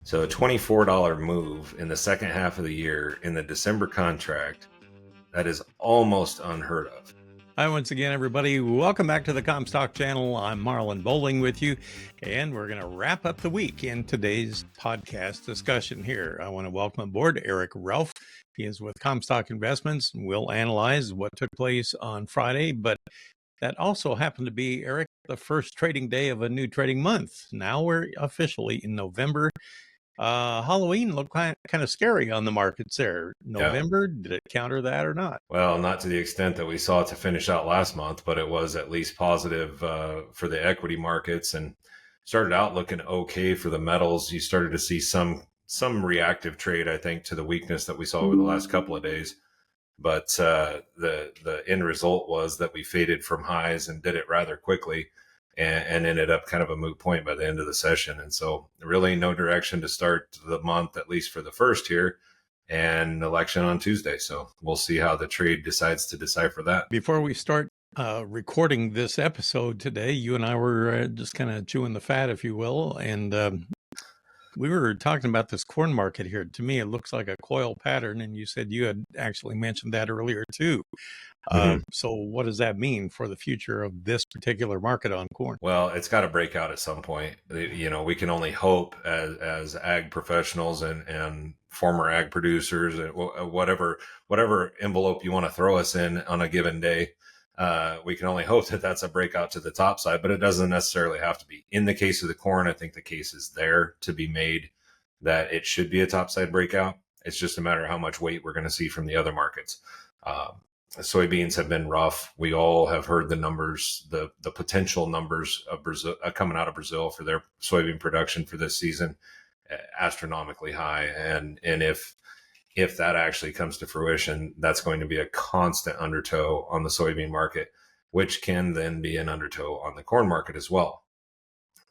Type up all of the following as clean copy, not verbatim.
So a $24 move in the second half of the year in the December contract, that is almost unheard of. Hi, once again, everybody. Welcome back to the Comstock channel. I'm Marlin Bohling with you, and we're going to wrap up the week in today's podcast discussion here. I want to welcome aboard Eric Relph. He is with Comstock Investments. We'll analyze what took place on Friday, but that also happened to be, Eric, the first trading day of a new trading month. Now we're officially in November. Halloween looked kind of scary on the markets there. November, did it counter that or not? Well, not to the extent that we saw it to finish out last month, but it was at least positive for the equity markets and started out looking okay for the metals. You started to see some reactive trade, I think, to the weakness that we saw over the last couple of days. But the end result was that we faded from highs and did it rather quickly and ended up kind of a moot point by the end of the session. And so really no direction to start the month, at least for the first here, and election on Tuesday. So we'll see how the trade decides to decipher that. Before we start recording this episode today, you and I were just kind of chewing the fat, if you will, and we were talking about this corn market here. To me, it looks like a coil pattern, and you said you had actually mentioned that earlier too. So what does that mean for the future of this particular market on corn? Well, it's got to break out at some point. You know, we can only hope as ag professionals and former ag producers, whatever envelope you want to throw us in on a given day. We can only hope that that's a breakout to the top side, but it doesn't necessarily have to be. In the case of the corn, I think the case is there to be made that it should be a topside breakout. It's just a matter of how much weight we're going to see from the other markets. Soybeans have been rough. We all have heard the numbers, the potential numbers of Brazil coming out of Brazil for their soybean production for this season, astronomically high. And if that actually comes to fruition, that's going to be a constant undertow on the soybean market, which can then be an undertow on the corn market as well.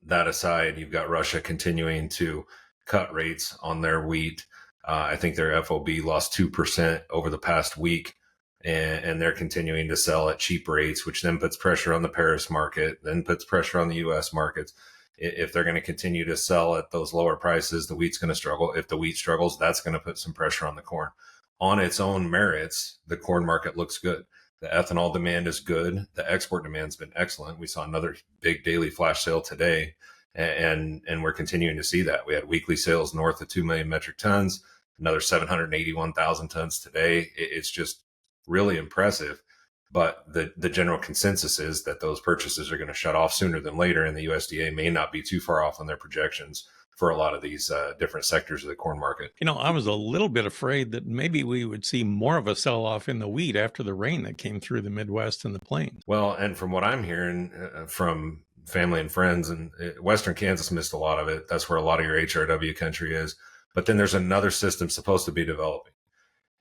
That aside, you've got Russia continuing to cut rates on their wheat. I think their FOB lost 2% over the past week, and they're continuing to sell at cheap rates, which then puts pressure on the Paris market, then puts pressure on the U.S. markets. If they're going to continue to sell at those lower prices, the wheat's going to struggle. If the wheat struggles, that's going to put some pressure on the corn. On its own merits, the corn market looks good. The ethanol demand is good. The export demand's been excellent. We saw another big daily flash sale today, and we're continuing to see that. We had weekly sales north of 2 million metric tons, another 781,000 tons today. It's just really impressive. But the general consensus is that those purchases are going to shut off sooner than later, and the USDA may not be too far off on their projections for a lot of these different sectors of the corn market. You know, I was a little bit afraid that maybe we would see more of a sell-off in the wheat after the rain that came through the Midwest and the plains. Well, and from what I'm hearing from family and friends, and Western Kansas missed a lot of it. That's where a lot of your HRW country is. But then there's another system supposed to be developing.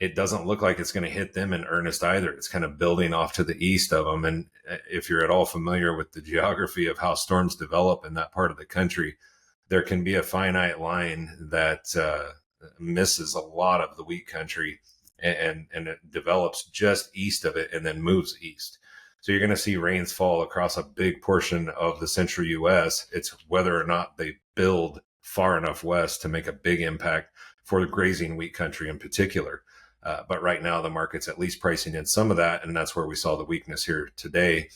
It doesn't look like it's going to hit them in earnest either. It's kind of building off to the east of them. And if you're at all familiar with the geography of how storms develop in that part of the country, there can be a finite line that misses a lot of the wheat country and it develops just east of it and then moves east. So you're going to see rains fall across a big portion of the central U.S. It's whether or not they build far enough west to make a big impact for the grazing wheat country in particular. But right now, the market's at least pricing in some of that, and that's where we saw the weakness here today.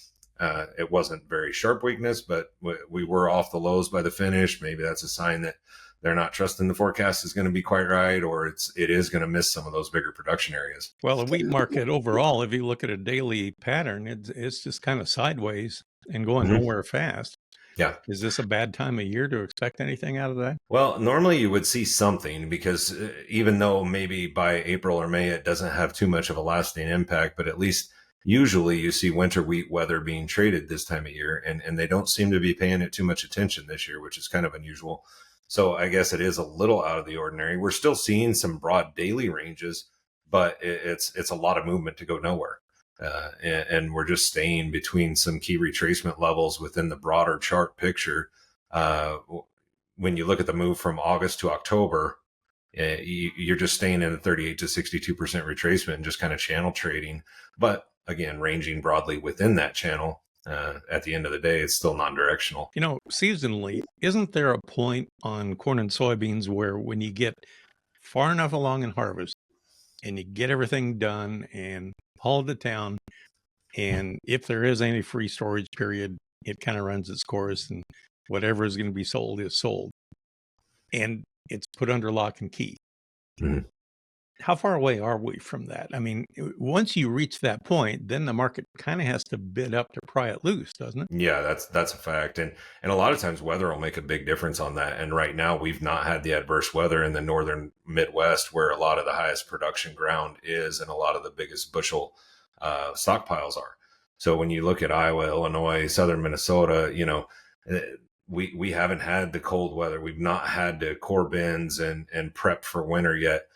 It wasn't very sharp weakness, but we were off the lows by the finish. Maybe that's a sign that they're not trusting the forecast is going to be quite right, or it is going to miss some of those bigger production areas. Well, the wheat market overall, if you look at a daily pattern, it's just kind of sideways and going nowhere fast. Yeah. Is this a bad time of year to expect anything out of that? Well, normally you would see something because even though maybe by April or May it doesn't have too much of a lasting impact, but at least usually you see winter wheat weather being traded this time of year, and they don't seem to be paying it too much attention this year, which is kind of unusual. So I guess it is a little out of the ordinary. We're still seeing some broad daily ranges, but it's a lot of movement to go nowhere. And we're just staying between some key retracement levels within the broader chart picture. When you look at the move from August to October, you're just staying in a 38 to 62% retracement and just kind of channel trading. But again, ranging broadly within that channel. At the end of the day, it's still non-directional. Seasonally, isn't there a point on corn and soybeans where when you get far enough along in harvest and you get everything done and hauled to town, and if there is any free storage period, it kind of runs its course and whatever is going to be sold is sold and it's put under lock and key? Mhm. How far away are we from that? I mean, once you reach that point, then the market kind of has to bid up to pry it loose, doesn't it? Yeah, that's a fact, and a lot of times weather will make a big difference on that. And right now, we've not had the adverse weather in the northern Midwest, where a lot of the highest production ground is, and a lot of the biggest bushel stockpiles are. So when you look at Iowa, Illinois, southern Minnesota, eh, we haven't had the cold weather. We've not had to core bins and prep for winter yet.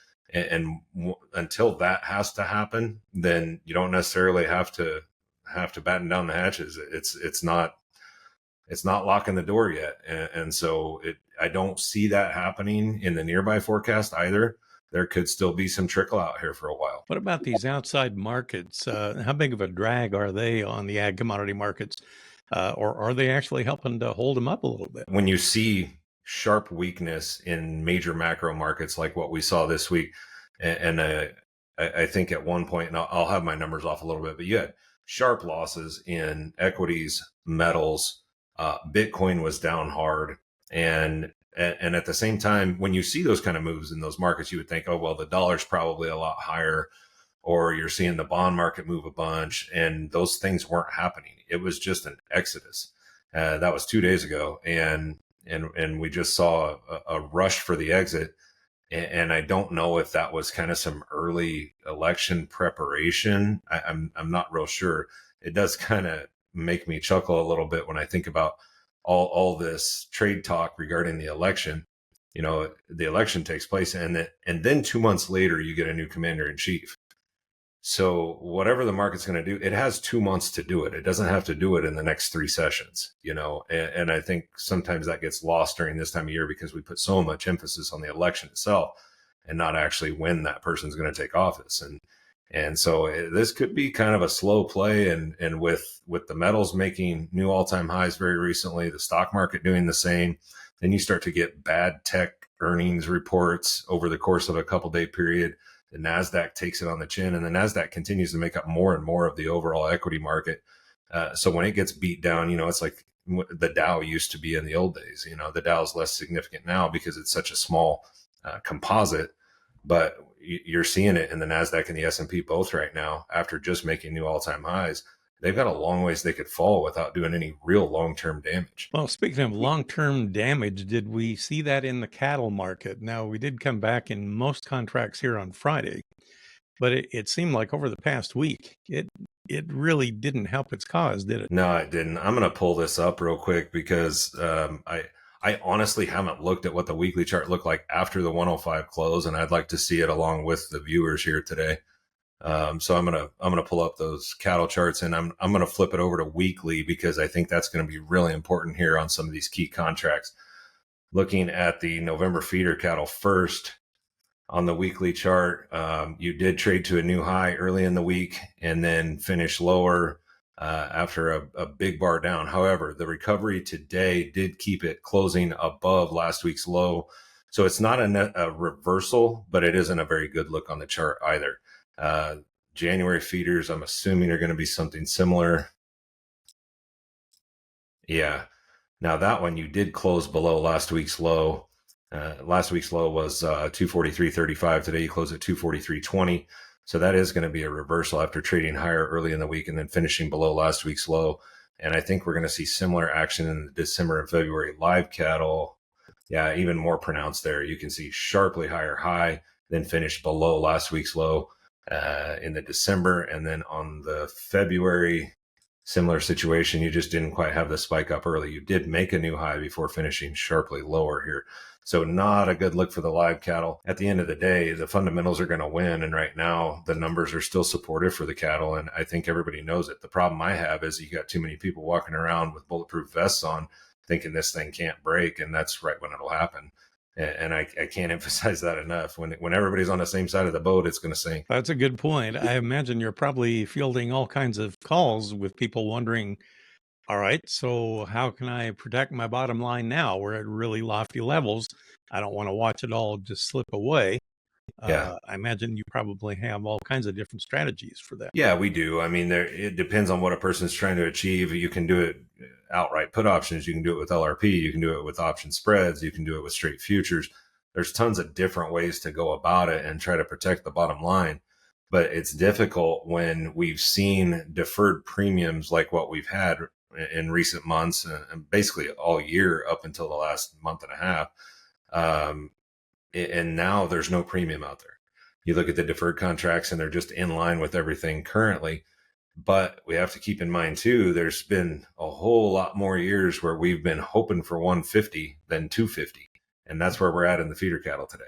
Until that has to happen, then you don't necessarily have to batten down the hatches. It's not locking the door yet, and so I don't see that happening in the nearby forecast either. There could still be some trickle out here for a while. What about these outside markets? How big of a drag are they on the ag commodity markets? Or are they actually helping to hold them up a little bit? When you see sharp weakness in major macro markets like what we saw this week, and I think at one point, and I'll have my numbers off a little bit, but you had sharp losses in equities, metals. Bitcoin was down hard, and at the same time, when you see those kind of moves in those markets, you would think, oh well, the dollar's probably a lot higher, or you're seeing the bond market move a bunch, and those things weren't happening. It was just an exodus. That was 2 days ago, and we just saw a rush for the exit. And I don't know if that was kind of some early election preparation. I'm not real sure. It does kind of make me chuckle a little bit when I think about all this trade talk regarding the election. The election takes place, and then 2 months later, you get a new commander in chief. So whatever the market's going to do, it has 2 months to do it. It doesn't have to do it in the next 3 sessions, and I think sometimes that gets lost during this time of year because we put so much emphasis on the election itself and not actually when that person's going to take office. And so this could be kind of a slow play. And with the metals making new all-time highs very recently, the stock market doing the same, then you start to get bad tech earnings reports over the course of a couple-day period. The NASDAQ takes it on the chin, and the NASDAQ continues to make up more and more of the overall equity market. So when it gets beat down, it's like the Dow used to be in the old days. The Dow is less significant now because it's such a small composite, but you're seeing it in the NASDAQ and the S&P both right now after just making new all-time highs. They've got a long ways they could fall without doing any real long-term damage. Well, speaking of long-term damage, did we see that in the cattle market? Now, we did come back in most contracts here on Friday, but it seemed like over the past week, it really didn't help its cause, did it? No, it didn't. I'm going to pull this up real quick because I honestly haven't looked at what the weekly chart looked like after the 105 close, and I'd like to see it along with the viewers here today. So I'm gonna pull up those cattle charts, and I'm gonna flip it over to weekly because I think that's going to be really important here on some of these key contracts. Looking at the November feeder cattle first on the weekly chart, you did trade to a new high early in the week and then finish lower after a big bar down. However, the recovery today did keep it closing above last week's low. So it's not a reversal, but it isn't a very good look on the chart either. January feeders, I'm assuming, are going to be something similar. Yeah. Now that one, you did close below last week's low. Last week's low was 243.35. Today you close at 243.20. So that is going to be a reversal after trading higher early in the week and then finishing below last week's low. And I think we're going to see similar action in the December and February live cattle. Yeah, even more pronounced there. You can see sharply higher high, then finish below last week's low in the December. And then on the February, similar situation. You just didn't quite have the spike up early. You did make a new high before finishing sharply lower here. So not a good look for the live cattle. At the end of the day, the fundamentals are going to win. And right now, the numbers are still supportive for the cattle. And I think everybody knows it. The problem I have is you got too many people walking around with bulletproof vests on thinking this thing can't break. And that's right when it'll happen. And I can't emphasize that enough. When everybody's on the same side of the boat, it's going to sink. That's a good point. I imagine you're probably fielding all kinds of calls with people wondering All right. So how can I protect my bottom line now? We're at really lofty levels. I don't want to watch it all just slip away. Yeah. I imagine you probably have all kinds of different strategies for that. Yeah, we do. I mean, it depends on what a person's trying to achieve. You can do it outright put options. You can do it with LRP. You can do it with option spreads. You can do it with straight futures. There's tons of different ways to go about it and try to protect the bottom line. But it's difficult when we've seen deferred premiums like what we've had in recent months and basically all year up until the last month and a half. Um, and now there's no premium out there. You look at the deferred contracts and they're just in line with everything currently. But we have to keep in mind too, there's been a whole lot more years where we've been hoping for 150 than 250. And that's where we're at in the feeder cattle today.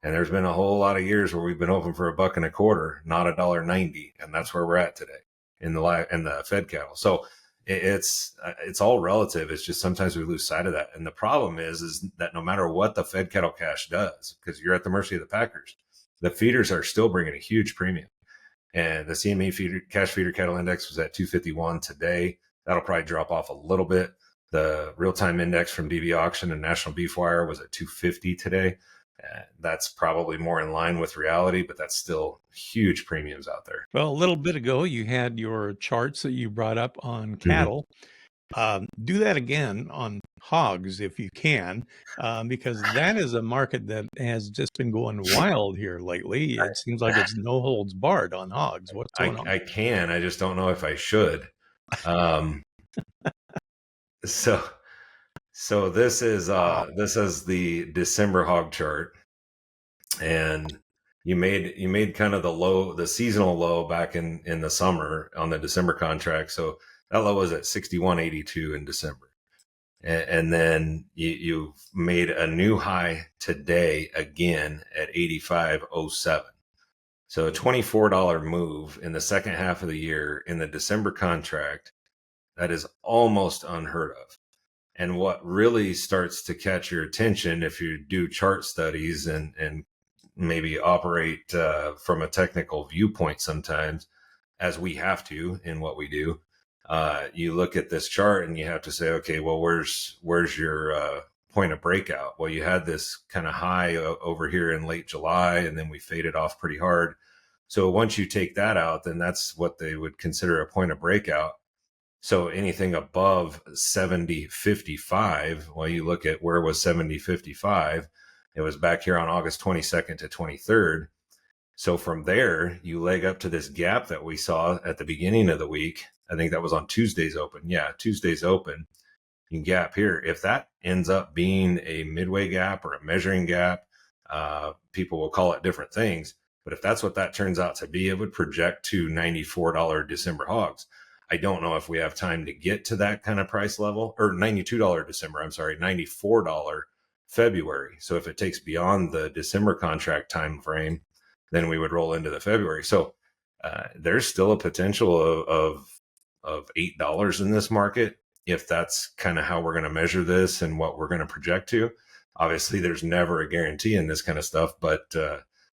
And there's been a whole lot of years where we've been hoping for $1.25, not $1.90. And that's where we're at today in the fed cattle. So it's all relative. It's just sometimes we lose sight of that. And the problem is that no matter what the fed cattle cash does, because you're at the mercy of the packers, the feeders are still bringing a huge premium. And the CME cash feeder cattle index was at 251 today. That'll probably drop off a little bit. The real time index from DB Auction and National Beef Wire was at 250 today. That's probably more in line with reality, but that's still huge premiums out there. Well, a little bit ago, you had your charts that you brought up on Mhm. cattle. Do that again on hogs if you can, because that is a market that has just been going wild here lately. It seems like it's no holds barred on hogs. What's going on? I can, I just don't know if I should. Um, so Wow. this is the December hog chart, and you made kind of the seasonal low back in the summer on the December contract. So that low was at 61.82 in December. And then you made a new high today again at 85.07. So a $24 move in the second half of the year in the December contract, that is almost unheard of. And what really starts to catch your attention if you do chart studies and maybe operate from a technical viewpoint sometimes, as we have to in what we do, you look at this chart and you have to say, okay, well, where's your point of breakout? Well, you had this kind of high over here in late July, and then we faded off pretty hard. So once you take that out, then that's what they would consider a point of breakout. So anything above 70.55, well, you look at where was 70.55, it was back here on August 22nd to 23rd. So from there, you leg up to this gap that we saw at the beginning of the week. I think that was on Tuesday's open. Yeah, Tuesday's open. You can gap here. If that ends up being a midway gap or a measuring gap, people will call it different things. But if that's what that turns out to be, it would project to $94 December hogs. I don't know if we have time to get to that kind of price level, or $92 December. I'm sorry, $94 February. So if it takes beyond the December contract time frame, then we would roll into the February. So there's still a potential of $8 in this market if that's kind of how we're going to measure this and what we're going to project to. Obviously, there's never a guarantee in this kind of stuff, but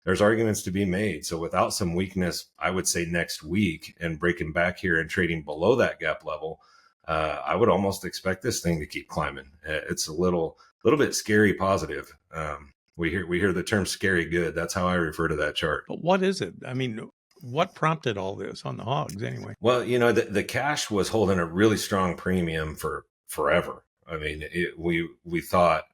there's arguments to be made. So without some weakness, I would say next week and breaking back here and trading below that gap level, I would almost expect this thing to keep climbing. It's a little bit scary positive. We hear the term scary good. That's how I refer to that chart. But what is it? I mean, what prompted all this on the hogs anyway? Well, the cash was holding a really strong premium for forever. I mean, we thought,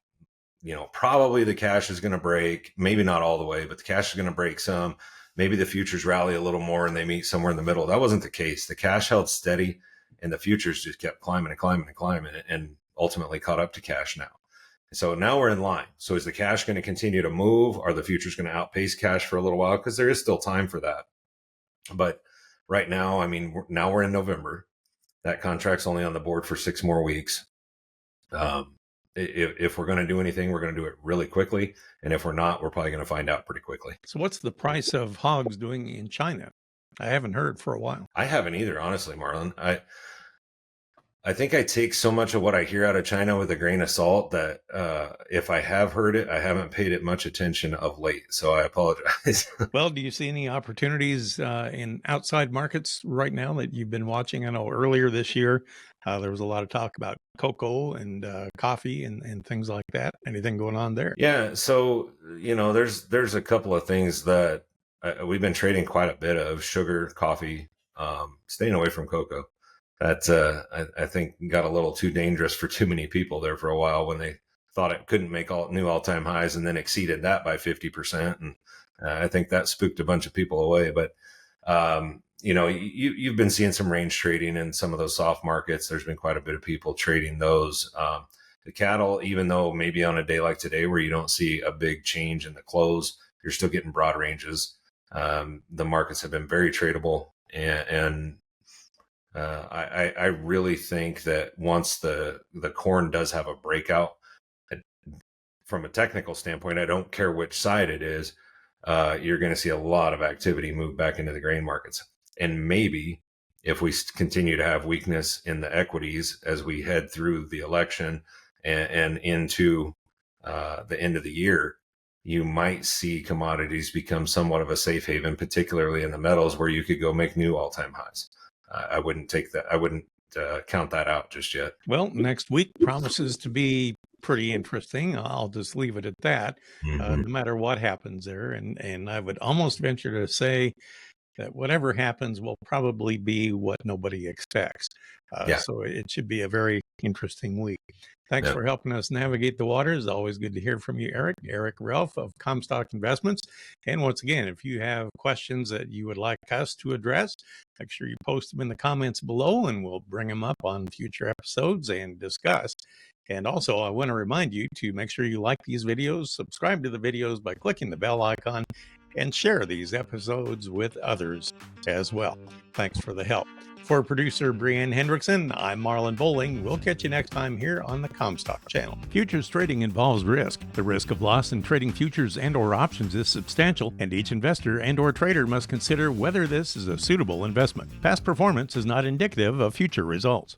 probably the cash is going to break, maybe not all the way, but the cash is going to break some. Maybe the futures rally a little more and they meet somewhere in the middle. That wasn't the case. The cash held steady and the futures just kept climbing and climbing and climbing and ultimately caught up to cash now. So now we're in line. So is the cash going to continue to move? Are the futures going to outpace cash for a little while? Because there is still time for that. But right now, I mean, now we're in November. That contract's only on the board for 6 more weeks. If we're going to do anything, we're going to do it really quickly. And if we're not, we're probably going to find out pretty quickly. So, what's the price of hogs doing in China? I haven't heard for a while. I haven't either, honestly, Marlin. I think I take so much of what I hear out of China with a grain of salt that if I have heard it, I haven't paid it much attention of late. So I apologize. Well, do you see any opportunities in outside markets right now that you've been watching? I know earlier this year There was a lot of talk about cocoa and coffee and things like that. Anything going on there? Yeah, so there's a couple of things that we've been trading quite a bit of: sugar, coffee, staying away from cocoa. That I think got a little too dangerous for too many people there for a while when they thought it couldn't make new all-time highs and then exceeded that by 50%. And I think that spooked a bunch of people away. But you've been seeing some range trading in some of those soft markets. There's been quite a bit of people trading those. The cattle, even though maybe on a day like today where you don't see a big change in the close, you're still getting broad ranges. The markets have been very tradable, and I really think that once the corn does have a breakout, from a technical standpoint, I don't care which side it is, you're going to see a lot of activity move back into the grain markets. And maybe if we continue to have weakness in the equities as we head through the election and into the end of the year, you might see commodities become somewhat of a safe haven, particularly in the metals, where you could go make new all-time highs. I wouldn't count that out just yet. Well, next week promises to be pretty interesting. I'll just leave it at that. No matter what happens there, and I would almost venture to say that whatever happens will probably be what nobody expects. So it should be a very interesting week. Thanks for helping us navigate the waters. Always good to hear from you, Eric. Eric Relph of Comstock Investments. And once again, if you have questions that you would like us to address, make sure you post them in the comments below and we'll bring them up on future episodes and discuss. And also, I want to remind you to make sure you like these videos, subscribe to the videos by clicking the bell icon, and share these episodes with others as well. Thanks for the help. For producer Brianne Hendrickson, I'm Marlin Bohling. We'll catch you next time here on the Comstock channel. Futures trading involves risk. The risk of loss in trading futures and/or options is substantial, and each investor and/or trader must consider whether this is a suitable investment. Past performance is not indicative of future results.